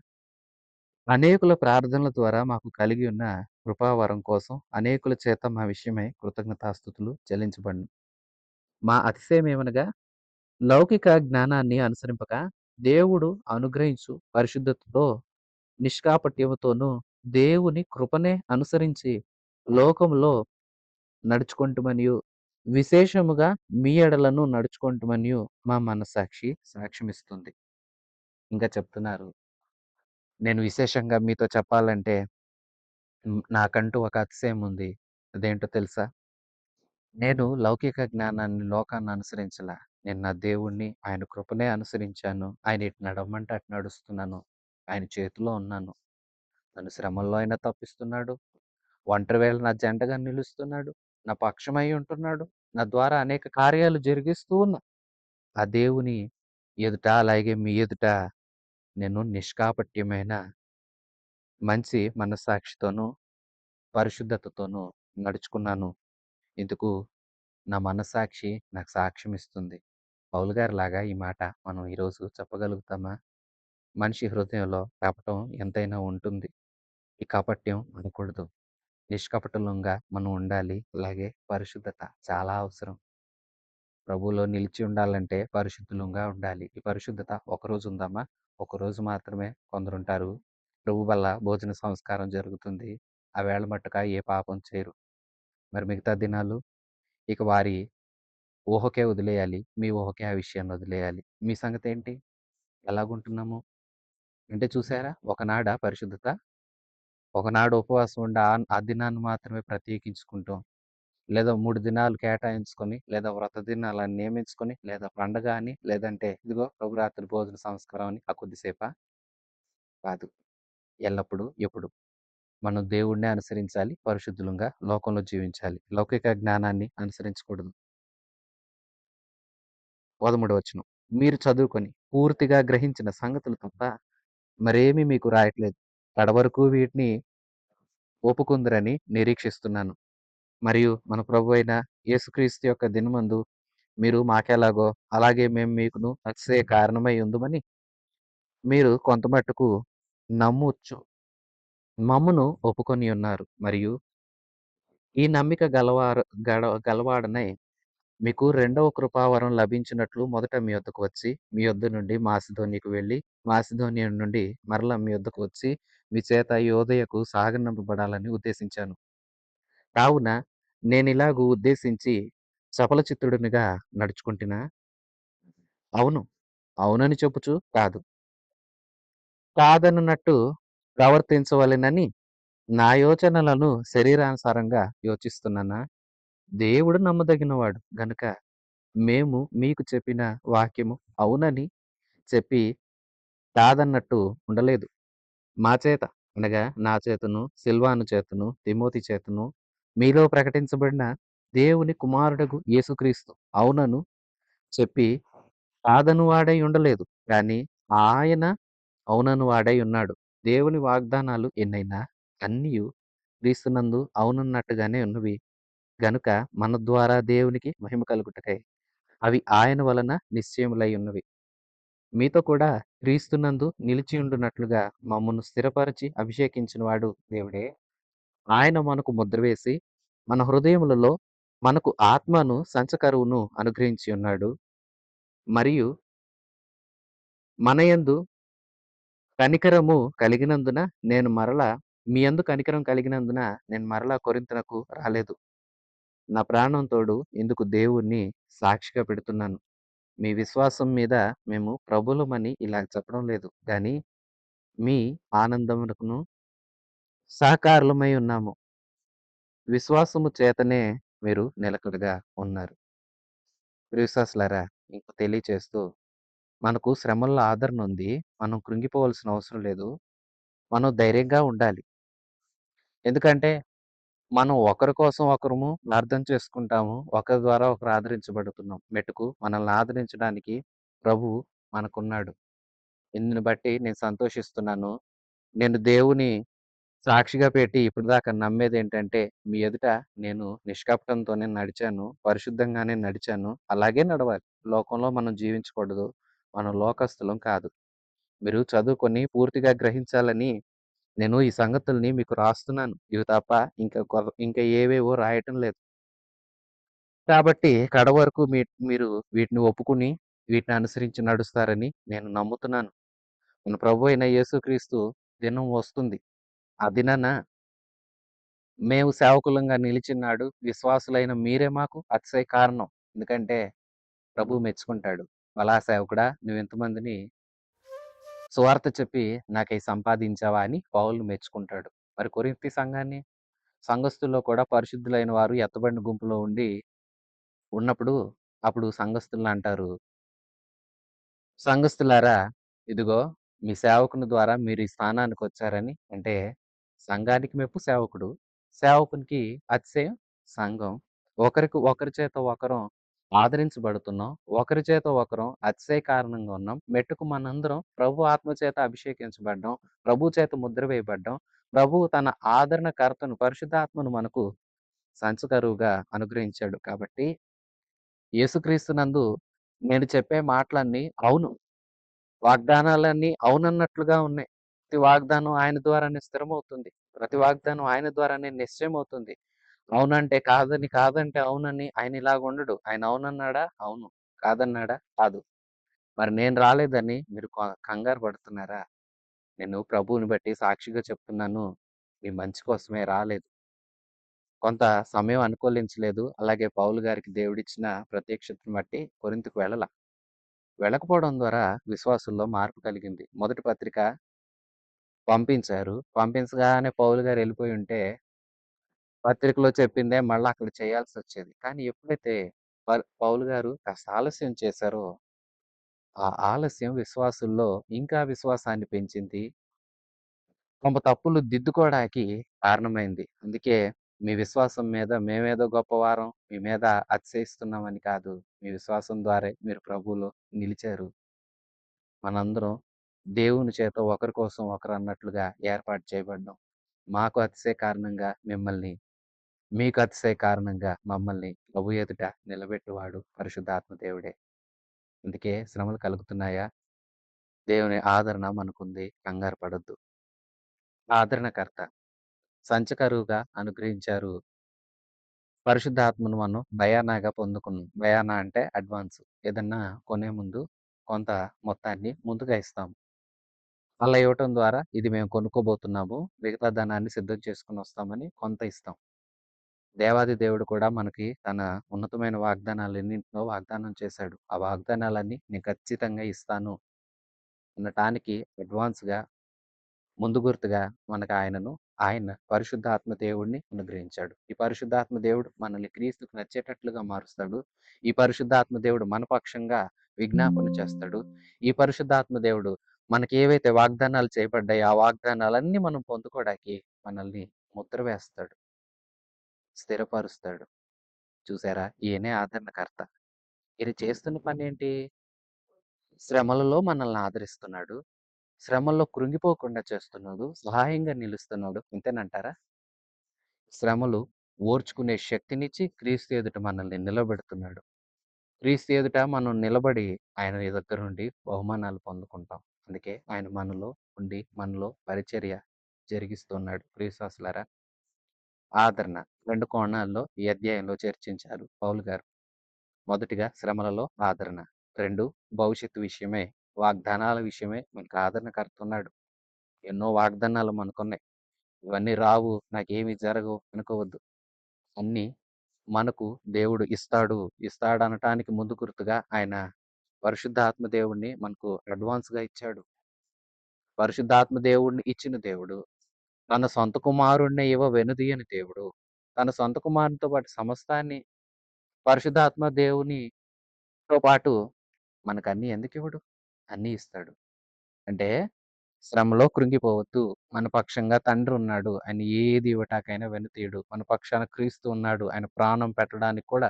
[SPEAKER 1] అనేకుల ప్రార్థనల ద్వారా మాకు కలిగి ఉన్న కృపావరం కోసం అనేకుల చేత మా విషయమై కృతజ్ఞతాస్థుతులు చెల్లించబడును. మా అతిశయమేమనగా లౌకిక జ్ఞానాన్ని అనుసరింపక దేవుడు అనుగ్రహించు పరిశుద్ధతతో నిష్కాపట్యముతోనూ దేవుని కృపనే అనుసరించి లోకములో నడుచుకొంటుమనియు విశేషముగా మీ ఎడలను నడుచుకొంటుమనియు మా మనస్సాక్షి సాక్ష్యమిస్తుంది. ఇంకా చెప్తున్నారు. నేను విశేషంగా మీతో చెప్పాలంటే నాకంటూ ఒక అతిశయం ఉంది. అదేంటో తెలుసా? నేను లౌకిక జ్ఞానాన్ని, లోకాన్ని అనుసరించలా. నేను నా దేవుడిని, ఆయన కృపనే అనుసరించాను. ఆయన ఎటు నడవమంటే అటు నడుస్తున్నాను. ఆయన చేతిలో ఉన్నాను. నన్ను శ్రమల్లో అయినా తప్పిస్తున్నాడు. ఒంటరి వేళ నా జంటగా నిలుస్తున్నాడు. నా పక్షమై ఉంటున్నాడు. నా ద్వారా అనేక కార్యాలు జరిగిస్తూ ఉన్న ఆ దేవుని ఎదుట, అలాగే మీ ఎదుట నేను నిష్కాపట్యమైన మంచి మనస్సాక్షితోనూ, పరిశుద్ధతతోనూ నడుచుకున్నాను. ఇందుకు నా మనస్సాక్షి నాకు సాక్ష్యమిస్తుంది. పౌలు గారిలాగా ఈ మాట మనం ఈరోజు చెప్పగలుగుతామా? మనిషి హృదయంలో కపటం ఎంతైనా ఉంటుంది. ఈ కాపట్యం ఉండకూడదు. నిష్కపటులంగా మనం ఉండాలి. అలాగే పరిశుద్ధత చాలా అవసరం. ప్రభువులో నిలిచి ఉండాలంటే పరిశుద్ధులంగా ఉండాలి. ఈ పరిశుద్ధత ఒకరోజు ఉందామా? ఒకరోజు మాత్రమే కొందరుంటారు. ప్రభు వల్ల భోజన సంస్కారం జరుగుతుంది. ఆ వేళ మట్టుక ఏ పాపం చేయరు. మరి మిగతా దినాలు ఇక వారి ఊహకే వదిలేయాలి. మీ ఊహకే ఆ విషయాన్ని వదిలేయాలి. మీ సంగతేంటి? ఎలాగుంటున్నాము? అంటే చూసారా? ఒకనాడ పరిశుద్ధత, ఒకనాడు ఉపవాసం ఉండి ఆ దినాన్ని మాత్రమే ప్రత్యేకించుకుంటాం. లేదా 3 దినాలు కేటాయించుకొని, లేదా వ్రత దినాలని నియమించుకొని, లేదా పండగ అని, లేదంటే ఇదిగో ప్రభురాత్రి భోజన సంస్కారం అని ఆ కొద్దిసేపా? కాదు. ఎల్లప్పుడూ, ఎప్పుడు. మనం దేవుడినే అనుసరించాలి. పరిశుద్ధులంగా లోకంలో జీవించాలి. లౌకిక జ్ఞానాన్ని అనుసరించకూడదు. 13వ వచనం. మీరు చదువుకొని పూర్తిగా గ్రహించిన సంగతులు తప్ప మరేమీ మీకు రాయట్లేదు. కడవరకు వీటిని ఒప్పుకుందురని నిరీక్షిస్తున్నాను. మరియు మన ప్రభువైన యేసుక్రీస్తు యొక్క దినమందు మీరు మాకెలాగో అలాగే మేము మీకును అతిశయ కారణమై ఉందుమని మీరు కొంతమట్టుకు నమ్ముచు మమ్మును ఒప్పుకొనియున్నారు. మరియు ఈ నమ్మిక గలవాడనై మీకు రెండవ కృపావరం లభించినట్లు మొదట మీ యొద్దకు వచ్చి, మీ యొద్ద నుండి మాసిదోనియకు వెళ్ళి, మాసిదోనియ నుండి మరల మీ యొద్దకు వచ్చి, మీ చేత యోదయకు సాగనంపబడాలని ఉద్దేశించాను. కావున నేనిలాగు ఉద్దేశించి చపలచిత్తుడినిగా నడుచుకుంటినా? అవును. అవునని చెప్పుచు కాదు. కాదనున్నట్టు ప్రవర్తించవలెనని నా యోచనలను శరీరానుసారంగా యోచిస్తున్నానా? దేవుడు నమ్మదగినవాడు గనుక మేము మీకు చెప్పిన వాక్యము అవునని చెప్పి కాదన్నట్టు ఉండలేదు. మా చేత అనగా నా చేతను, సిల్వాను చేతను, తిమోతి చేతను మీలో ప్రకటించబడిన దేవుని కుమారుడగు యేసుక్రీస్తు అవునను చెప్పి కాదను వాడై ఉండలేదు. కానీ ఆయన అవునను వాడై ఉన్నాడు. దేవుని వాగ్దానాలు ఎన్నైనా అన్నియు క్రీస్తునందు అవునన్నట్టుగానే ఉన్నవి. గనుక మన ద్వారా దేవునికి మహిమ కలుగుటకై అవి ఆయన వలన నిశ్చయములై ఉన్నవి. మీతో కూడా క్రీస్తునందు నిలిచియుండునట్లుగా మమ్మను స్థిరపరచి అభిషేకించినవాడు దేవుడే. ఆయన మనకు ముద్ర వేసి, మన హృదయములలో మనకు ఆత్మను సంచకరువును అనుగ్రహించి ఉన్నాడు. మరియు మనయందు కనికరము కలిగినందున మీ యందు కనికరం కలిగినందున నేను మరలా కొరింథునకు రాలేదు. నా ప్రాణం తోడు ఇందుకు దేవుణ్ణి సాక్షిగా పెడుతున్నాను. మీ విశ్వాసం మీద మేము ప్రభులమని ఇలా చెప్పడం లేదు గాని, మీ ఆనందమునకును సహకారులమై ఉన్నాము. విశ్వాసము చేతనే మీరు నిలకడగా ఉన్నారు. ప్రియవిశ్వాసులారా, మీకు తెలియచేస్తూ మనకు శ్రమల్లో ఆదరణ ఉంది. మనం కృంగిపోవాల్సిన అవసరం లేదు. మనం ధైర్యంగా ఉండాలి. ఎందుకంటే మనం ఒకరి కోసం ఒకరము అర్థం చేసుకుంటాము. ఒకరి ద్వారా ఒకరు ఆదరించబడుతున్నాం. మెట్టుకు మనల్ని ఆదరించడానికి ప్రభువు మనకున్నాడు. ఇందుని బట్టి నేను సంతోషిస్తున్నాను. నేను దేవుని సాక్షిగా పెట్టి ఇప్పటిదాకా నమ్మేదేంటంటే, మీ ఎదుట నేను నిష్కపటంతోనే నడిచాను. పరిశుద్ధంగానే నడిచాను. అలాగే నడవాలి. లోకంలో మనం జీవించకూడదు. మనం లోకస్తులం కాదు. మీరు చదువుకొని పూర్తిగా గ్రహించాలని నేను ఈ సంగతుల్ని మీకు రాస్తున్నాను. ఇవి తప్ప ఇంకా ఏవేవో రాయటం లేదు. కాబట్టి కడవరకు మీరు వీటిని ఒప్పుకుని, వీటిని అనుసరించి నడుస్తారని నేను నమ్ముతున్నాను. మన ప్రభువైన యేసుక్రీస్తు దినం వస్తుంది. ఆ దినాన మేము సేవకులంగా నిలిచినాడు. విశ్వాసులైన మీరే మాకు అతిశయ కారణం. ఎందుకంటే ప్రభువు మెచ్చుకుంటాడు. "భలా సేవకుడా! నువ్వెంతమందిని సువార్త చెప్పి నాకై సంపాదించావా" అని పౌలు మెచ్చుకుంటాడు. మరి కొరింథీ సంఘాన్ని, సంఘస్థుల్లో కూడా పరిశుద్ధులైన వారు ఎత్తబడిన గుంపులో ఉన్నప్పుడు అప్పుడు సంఘస్థుల్నంటారు, "సంఘస్థులారా, ఇదిగో మీ సేవకుని ద్వారా మీరు ఈ స్థానానికొచ్చారని." అంటే సంఘానికి మెప్పు సేవకుడు. సేవకునికి అతిశయం సంఘం. ఒకరి చేత ఒకరం ఆదరించబడుతున్నాం. ఒకరి చేత ఒకరం అతిశయ కారణంగా ఉన్నాం. మెట్టుకు మనందరం ప్రభు ఆత్మ చేత అభిషేకించబడ్డాం. ప్రభు చేత ముద్ర వేయబడ్డాం. ప్రభువు తన ఆదరణకర్తను పరిశుద్ధాత్మను మనకు సంచకరువుగా అనుగ్రహించాడు. కాబట్టి యేసుక్రీస్తునందు నేను చెప్పే మాటలన్నీ అవును. వాగ్దానాలన్నీ అవునన్నట్లుగా ఉన్నాయి. ప్రతి వాగ్దానం ఆయన ద్వారానే స్థిరమవుతుంది. ప్రతి వాగ్దానం ఆయన ద్వారానే నిశ్చయమవుతుంది. అవునంటే కాదని, కాదంటే అవునని ఆయన ఇలాగుండడు. ఆయన అవునన్నాడా? అవును. కాదన్నాడా? కాదు. మరి నేను రాలేదని మీరు కంగారు పడుతున్నారా? నేను ప్రభువుని బట్టి సాక్షిగా చెప్తున్నాను. మీ మంచి కోసమే రాలేదు. కొంత సమయం అనుకూలించలేదు. అలాగే పౌలు గారికి దేవుడిచ్చిన ప్రత్యక్షతను బట్టి కొరింథుకు వెళ్ళకపోవడం ద్వారా విశ్వాసుల్లో మార్పు కలిగింది. మొదటి పత్రిక పంపించారు. పంపించగానే పౌలు గారు ఎళ్ళిపోయి ఉంటే, పత్రికలో చెప్పిందే మళ్ళా అక్కడ చేయాల్సొచ్చేది. కానీ ఎప్పుడైతే పౌలు గారు కాస్త ఆలస్యం చేశారో, ఆ ఆలస్యం విశ్వాసుల్లో ఇంకా విశ్వాసాన్ని పెంచింది. తమ తప్పులు దిద్దుకోవడానికి కారణమైంది. అందుకే మీ విశ్వాసం మీద మేమేదో గొప్పవారం, మీ మీద అతిశయిస్తున్నామని కాదు. మీ విశ్వాసం ద్వారే మీరు ప్రభువులో నిలిచారు. మనందరం దేవుని చేత ఒకరి కోసం ఒకరు అన్నట్లుగా ఏర్పాటు చేయబడ్డాం. మాకు అతిశయ కారణంగా మిమ్మల్ని, మీకు అతిశయ కారణంగా మమ్మల్ని ప్రభు ఎదుట నిలబెట్టువాడు పరిశుద్ధాత్మ దేవుడే. అందుకే శ్రమలు కలుగుతున్నాయా? దేవుని ఆదరణ మనకుంది. కంగారు పడొద్దు. ఆదరణకర్త, సంచకరువుగా అనుగ్రహించారు. పరిశుద్ధాత్మను మనం డయానాగా పొందుకున్నాం. డయానా అంటే అడ్వాన్స్. ఏదన్నా కొనే ముందు కొంత మొత్తాన్ని ముందుగా ఇస్తాం. అలా ఇవ్వటం ద్వారా ఇది మేము కొనుక్కోబోతున్నాము. మిగతా ధనాన్ని సిద్ధం చేసుకొనొస్తామని కొంత ఇస్తాం. దేవాది దేవుడు కూడా మనకి తన ఉన్నతమైన వాగ్దానాలన్నింటిలో వాగ్దానం చేశాడు. ఆ వాగ్దానాలన్నీ నేను ఖచ్చితంగా ఇస్తాను అనటానికి అడ్వాన్స్‌గా ముందు గుర్తుగా మనకు ఆయన పరిశుద్ధాత్మ దేవుడిని అనుగ్రహించాడు. ఈ పరిశుద్ధాత్మ దేవుడు మనల్ని క్రీస్తుకు నచ్చేటట్లుగా మారుస్తాడు. ఈ పరిశుద్ధాత్మ దేవుడు మన పక్షంగా విజ్ఞాపన చేస్తాడు. ఈ పరిశుద్ధాత్మ దేవుడు మనకి ఏవైతే వాగ్దానాలు చేయబడ్డాయో, ఆ వాగ్దానాలన్నీ మనం పొందుకోవడానికి మనల్ని ముద్ర వేస్తాడు. స్థిరపరుస్తాడు. చూసారా? ఈయనే ఆదరణకర్త. ఈయన చేస్తున్న పనేంటి? శ్రమలలో మనల్ని ఆదరిస్తున్నాడు. శ్రమల్లో కృంగిపోకుండా చేస్తున్నాడు. సహాయంగా నిలుస్తున్నాడు. ఇంతేనంటారా? శ్రమలు ఓర్చుకునే శక్తినిచ్చి క్రీస్తు ఎదుట మనల్ని నిలబెడుతున్నాడు. క్రీస్తు ఎదుట మనం నిలబడి ఆయన దగ్గర నుండి బహుమానాలు పొందుకుంటాం. అందుకే ఆయన మనలో ఉండి మనలో పరిచర్య జరిగిస్తున్నాడు. ప్రియశ్వాసులారా, ఆదరణ 2 కోణాల్లో ఈ అధ్యాయంలో చర్చించారు పౌలు గారు. మొదటిగా శ్రమలలో ఆదరణ. 2 భవిష్యత్తు విషయమే, వాగ్దానాల విషయమే మనకు ఆదరణకర్త ఉన్నాడు. ఎన్నో వాగ్దానాలు మనకున్నాయి. ఇవన్నీ రావు, నాకేమి జరగవు అనుకోవద్దు. అన్నీ మనకు దేవుడు ఇస్తాడనటానికి ముందు గుర్తుగా ఆయన పరిశుద్ధాత్మ దేవుడిని మనకు అడ్వాన్స్‌గా ఇచ్చాడు. పరిశుద్ధాత్మ దేవుడిని ఇచ్చిన దేవుడు, తన సొంత కుమారుడినే వెనుదీయని దేవుడు, తన సొంత కుమారునితో పాటు సమస్తాన్ని పరిశుద్ధాత్మ దేవునితో పాటు మనకన్నీ ఎందుకివ్వడు? అన్నీ ఇస్తాడు. అంటే శ్రమలో కృంగిపోవద్దు. మన పక్షంగా తండ్రున్నాడు. ఆయన ఏది ఇవ్వటాకైనా వెనుతీయడు. మన పక్షాన క్రీస్తు ఉన్నాడు. ఆయన ప్రాణం పెట్టడానికి కూడా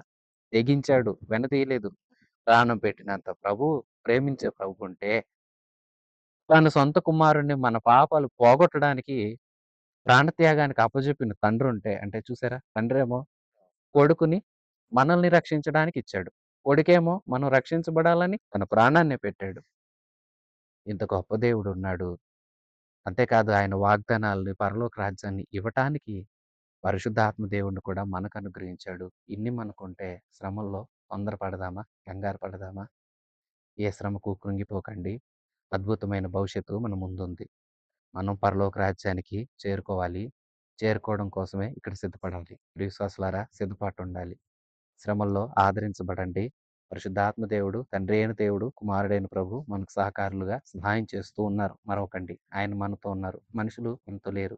[SPEAKER 1] తెగించాడు. వెనుతీయలేదు. ప్రాణం పెట్టినంత ప్రభువు, ప్రేమించే ప్రభువుంటే, తన సొంత కుమారుడిని మన పాపాలు పోగొట్టడానికి ప్రాణత్యాగానికి అప్పజెప్పిన తండ్రుంటే, అంటే చూసారా? తండ్రేమో కొడుకుని మనల్ని రక్షించడానికి ఇచ్చాడు. కొడుకేమో మనం రక్షించబడాలని తన ప్రాణాన్నే పెట్టాడు. ఇంత గొప్ప దేవుడున్నాడు. అంతేకాదు ఆయన వాగ్దానాల్ని, పరలోక రాజ్యాన్ని ఇవ్వటానికి పరిశుద్ధాత్మ దేవుడిని కూడా మనకు అనుగ్రహించాడు. ఇన్ని మనకుంటే శ్రమల్లో తొందరపడదామా? కంగారు పడదామా? ఏ శ్రమకు కృంగిపోకండి. అద్భుతమైన భవిష్యత్తు మన ముందుంది. మనం పరలోక రాజ్యానికి చేరుకోవాలి. చేరుకోవడం కోసమే ఇక్కడ సిద్ధపడాలి. ప్రియ విశ్వాసులారా, సిద్ధపాటుండాలి. శ్రమల్లో ఆదరించబడండి. పరిశుద్ధాత్మ దేవుడు, తండ్రి అయిన దేవుడు, కుమారుడైన ప్రభు మనకు సహకారులుగా సహాయం చేస్తూ ఉన్నారు. మరొకండి. ఆయన మనతో ఉన్నారు. మనుషులు మనతో లేరు.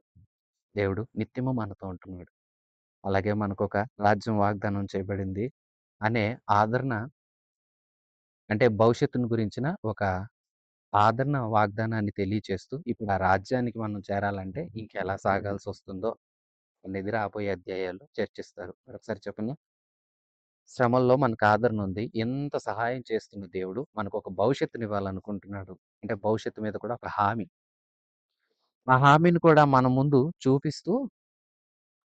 [SPEAKER 1] దేవుడు నిత్యము మనతో ఉంటున్నాడు. అలాగే మనకొక రాజ్యం వాగ్దానం చేయబడింది అనే ఆదరణ, అంటే భవిష్యత్తును గురించిన ఒక ఆదరణ వాగ్దానాన్ని తెలియచేస్తూ, ఇప్పుడు ఆ రాజ్యానికి మనం చేరాలంటే ఇంకెలా సాగాల్సొస్తుందో అనేది రాబోయే అధ్యాయాల్లో చర్చిస్తారు. మరొకసారి చెప్పండి. శ్రమల్లో మనకు ఆదరణ ఉంది. ఎంత సహాయం చేస్తున్న దేవుడు మనకొక భవిష్యత్తునివ్వాలనుకుంటున్నాడు. అంటే భవిష్యత్తు మీద కూడా ఒక హామీ. ఆ హామీని కూడా మన ముందు చూపిస్తూ,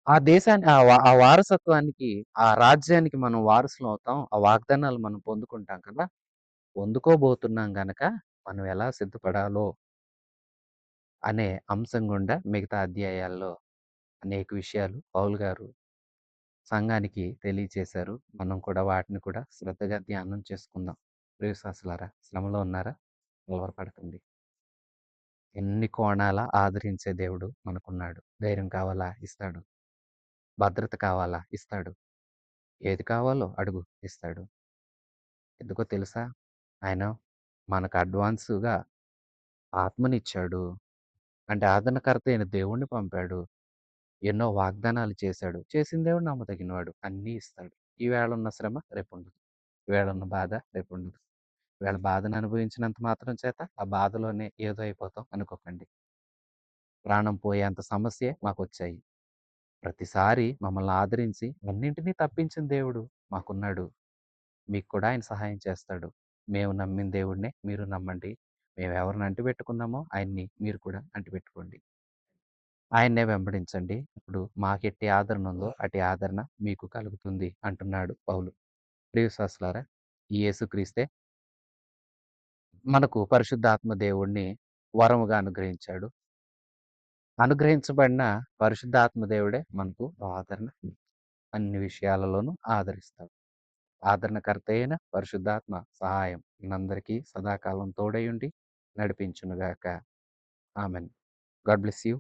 [SPEAKER 1] ఆ దేశాన్ని ఆ వారసత్వానికి, ఆ రాజ్యానికి మనం వారసులమవుతాం. ఆ వాగ్దానాలు మనం పొందుకుంటాం కదా! పొందుకోబోతున్నాం గనక మనం ఎలా సిద్ధపడాలో అనే అంశం గుండా మిగతా అధ్యాయాల్లో అనేక విషయాలు పౌలు గారు సంఘానికి తెలియచేశారు. మనం కూడా వాటిని కూడా శ్రద్ధగా ధ్యానం చేసుకుందాం. ప్రియ విశ్వాసులారా, శ్రమలో ఉన్నారా? కలవరపడకండి. ఎన్ని కోణాల ఆదరించే దేవుడు మనకున్నాడు. ధైర్యం కావాలా? ఇస్తాడు. భద్రత కావాలా? ఇస్తాడు. ఏది కావాలో అడుగు, ఇస్తాడు. ఎందుకో తెలుసా? ఆయన మనకు అడ్వాన్స్‌గా ఆత్మనిచ్చాడు. అంటే ఆదరణకర్త అయిన దేవుడిని పంపాడు. ఎన్నో వాగ్దానాలు చేశాడు. చేసిన దేవుడు నమ్మదగినవాడు. అన్నీ ఇస్తాడు. ఈవేళ ఉన్న శ్రమ రేపుండదు. ఈవేళ ఉన్న బాధ రేపుండదు. ఈవేళ బాధను అనుభవించినంత మాత్రం చేత ఆ బాధలోనే ఏదో అయిపోతాం అనుకోకండి. ప్రాణం పోయేంత సమస్యే మాకొచ్చాయి. ప్రతిసారి మమ్మల్ని ఆదరించి అన్నింటినీ తప్పించిన దేవుడు మాకున్నాడు. మీకు కూడా ఆయన సహాయం చేస్తాడు. మేము నమ్మిన దేవుడినే మీరు నమ్మండి. మేమెవరిని అంటిపెట్టుకున్నామో ఆయన్ని మీరు కూడా అంటిపెట్టుకోండి. ఆయన్నే వెంబడించండి. ఇప్పుడు మాకెట్టి ఆదరణ ఉందో అట్టి ఆదరణ మీకు కలుగుతుంది అంటున్నాడు పౌలు. ప్రియ విశ్వాసులారా, ఈ యేసుక్రీస్తే మనకు పరిశుద్ధాత్మ దేవుడిని వరముగా అనుగ్రహించాడు. అనుగ్రహించబడిన పరిశుద్ధాత్మ దేవుడే మనకు ఆదరణ. అన్ని విషయాలలోనూ ఆదరిస్తాడు. ఆదరణకర్త అయిన పరిశుద్ధాత్మ సహాయం మనందరికీ సదాకాలం తోడై ఉండి నడిపించునుగాక. ఆమెన్. God bless you.